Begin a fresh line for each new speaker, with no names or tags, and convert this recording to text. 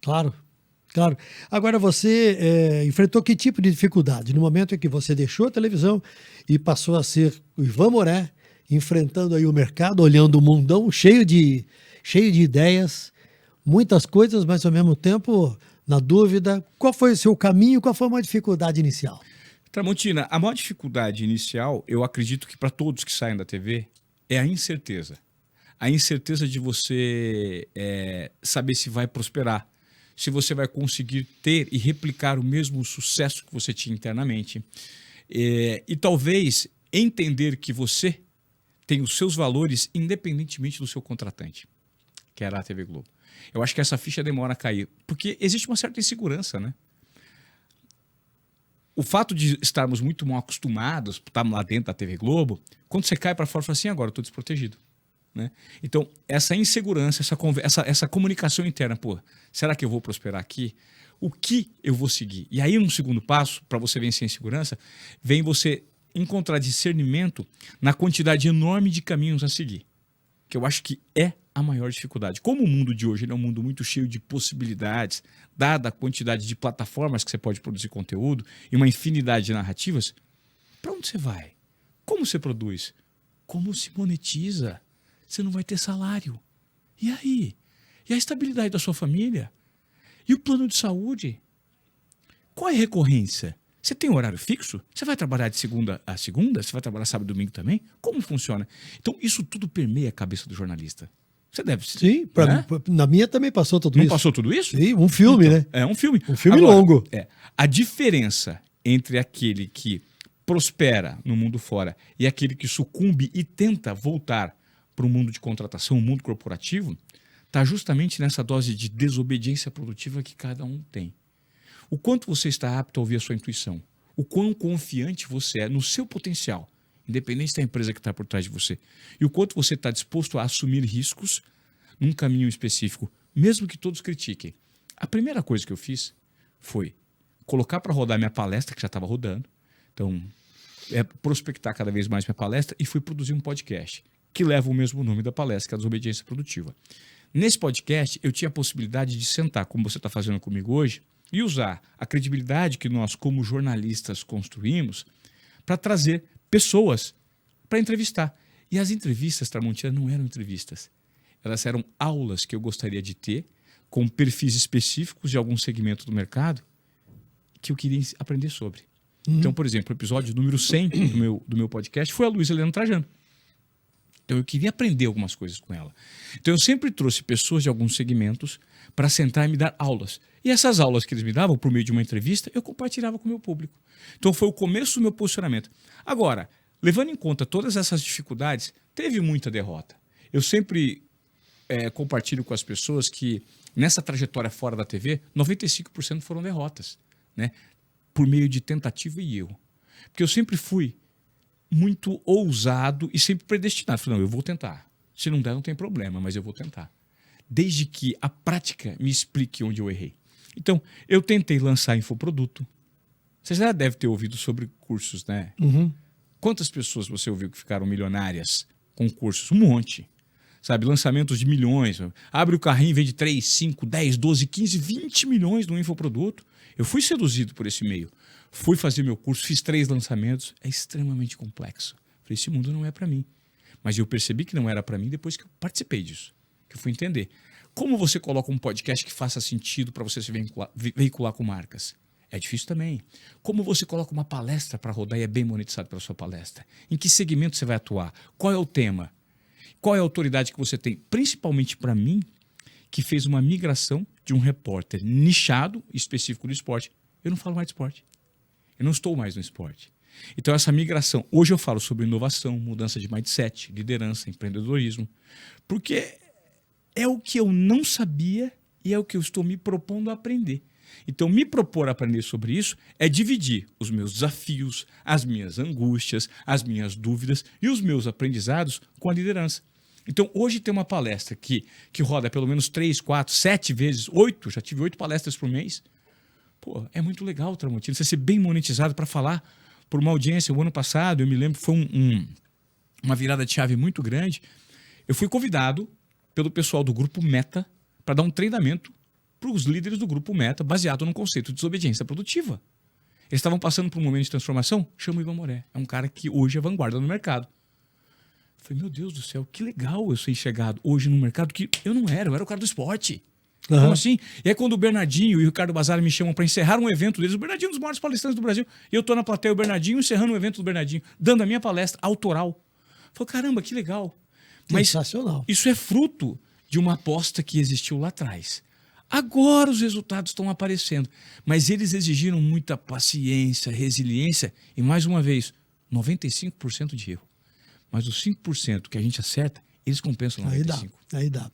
Claro, claro. Agora, você enfrentou que tipo de dificuldade? No momento em que você deixou a televisão e passou a ser o Ivan Moré, enfrentando aí o mercado, olhando o mundão cheio de ideias, muitas coisas, mas ao mesmo tempo, na dúvida, qual foi o seu caminho, qual foi uma dificuldade inicial?
Tramontina, a maior dificuldade inicial, eu acredito que para todos que saem da TV, é a incerteza. A incerteza de você saber se vai prosperar, se você vai conseguir ter e replicar o mesmo sucesso que você tinha internamente. E talvez entender que você tem os seus valores independentemente do seu contratante, que era a TV Globo. Eu acho que essa ficha demora a cair, porque existe uma certa insegurança, né? O fato de estarmos muito mal acostumados, estarmos lá dentro da TV Globo, quando você cai para fora, fala assim, agora eu estou desprotegido. Né? Então, essa insegurança, essa comunicação interna, pô, será que eu vou prosperar aqui? O que eu vou seguir? E aí, um segundo passo, para você vencer a insegurança, vem você encontrar discernimento na quantidade enorme de caminhos a seguir. Que eu acho que é a maior dificuldade. Como o mundo de hoje é um mundo muito cheio de possibilidades, dada a quantidade de plataformas que você pode produzir conteúdo e uma infinidade de narrativas, para onde você vai? Como você produz? Como se monetiza? Você não vai ter salário. E aí? E a estabilidade da sua família? E o plano de saúde? Qual é a recorrência? Você tem horário fixo? Você vai trabalhar de segunda a segunda? Você vai trabalhar sábado e domingo também? Como funciona? Então, isso tudo permeia a cabeça do jornalista. Você deve...
Sim,
né?
na minha também passou tudo
Não
isso.
Não passou tudo isso?
Sim, um filme,
então,
né?
É um filme.
Um filme
Agora,
longo.
A diferença entre aquele que prospera no mundo fora e aquele que sucumbe e tenta voltar para o mundo de contratação, o mundo corporativo, está justamente nessa dose de desobediência produtiva que cada um tem. O quanto você está apto a ouvir a sua intuição, o quão confiante você é no seu potencial, independente da empresa que está por trás de você, e o quanto você está disposto a assumir riscos num caminho específico, mesmo que todos critiquem. A primeira coisa que eu fiz foi colocar para rodar minha palestra, que já estava rodando, então prospectar cada vez mais minha palestra, e fui produzir um podcast que leva o mesmo nome da palestra, que é a Desobediência Produtiva. Nesse podcast, eu tinha a possibilidade de sentar, como você está fazendo comigo hoje, e usar a credibilidade que nós, como jornalistas, construímos para trazer pessoas para entrevistar. E as entrevistas, Tramontina, não eram entrevistas. Elas eram aulas que eu gostaria de ter, com perfis específicos de algum segmento do mercado, que eu queria aprender sobre. Então, por exemplo, o episódio número 100 do meu podcast foi a Luísa Helena Trajano. Então, eu queria aprender algumas coisas com ela. Então, eu sempre trouxe pessoas de alguns segmentos para sentar e me dar aulas. E essas aulas que eles me davam, por meio de uma entrevista, eu compartilhava com o meu público. Então, foi o começo do meu posicionamento. Agora, levando em conta todas essas dificuldades, teve muita derrota. Eu sempre compartilho com as pessoas que, nessa trajetória fora da TV, 95% foram derrotas, né? Por meio de tentativa e erro. Porque eu sempre fui muito ousado e sempre predestinado. Falei, não, eu vou tentar. Se não der, não tem problema, mas eu vou tentar. Desde que a prática me explique onde eu errei. Então, eu tentei lançar infoproduto. Você já deve ter ouvido sobre cursos, né?
Uhum.
Quantas pessoas você ouviu que ficaram milionárias com cursos? Um monte. Sabe, lançamentos de milhões. Abre o carrinho e vende 3, 5, 10, 12, 15, 20 milhões no infoproduto. Eu fui seduzido por esse meio. Fui fazer meu curso, fiz 3 lançamentos. É extremamente complexo. Falei, esse mundo não é para mim. Mas eu percebi que não era para mim depois que eu participei disso. Que eu fui entender. Como você coloca um podcast que faça sentido para você se veicular com marcas? É difícil também. Como você coloca uma palestra para rodar e é bem monetizado pela sua palestra? Em que segmento você vai atuar? Qual é o tema? Qual é a autoridade que você tem? Principalmente para mim, que fez uma migração de um repórter nichado, específico do esporte. Eu não falo mais de esporte. Eu não estou mais no esporte. Então, essa migração... Hoje eu falo sobre inovação, mudança de mindset, liderança, empreendedorismo. Porque é o que eu não sabia e é o que eu estou me propondo a aprender. Então, me propor a aprender sobre isso é dividir os meus desafios, as minhas angústias, as minhas dúvidas e os meus aprendizados com a liderança. Então, hoje tem uma palestra que roda pelo menos 3, 4, 7 vezes, 8, já tive 8 palestras por mês. Pô, é muito legal, Tramontina, você ser bem monetizado para falar por uma audiência. O ano passado, eu me lembro, foi uma virada de chave muito grande. Eu fui convidado pelo pessoal do Grupo Meta para dar um treinamento para os líderes do grupo Meta, baseado no conceito de desobediência produtiva. Eles estavam passando por um momento de transformação, chama o Ivan Moré. É um cara que hoje é vanguarda no mercado. Eu falei, meu Deus do céu, que legal eu ser chegado hoje no mercado que eu não era, eu era o cara do esporte.
Uhum.
Como assim? E aí quando o Bernardinho e o Ricardo Bazara me chamam para encerrar um evento deles, o Bernardinho é um dos maiores palestrantes do Brasil, e eu tô na plateia, o Bernardinho encerrando um evento do Bernardinho, dando a minha palestra autoral. Eu falei, caramba, que legal. Mas
Sensacional.
isso é fruto de uma aposta que existiu lá atrás. Agora os resultados estão aparecendo, mas eles exigiram muita paciência, resiliência e, mais uma vez, 95% de erro. Mas os 5% que a gente acerta, eles compensam 95%.
Aí dá.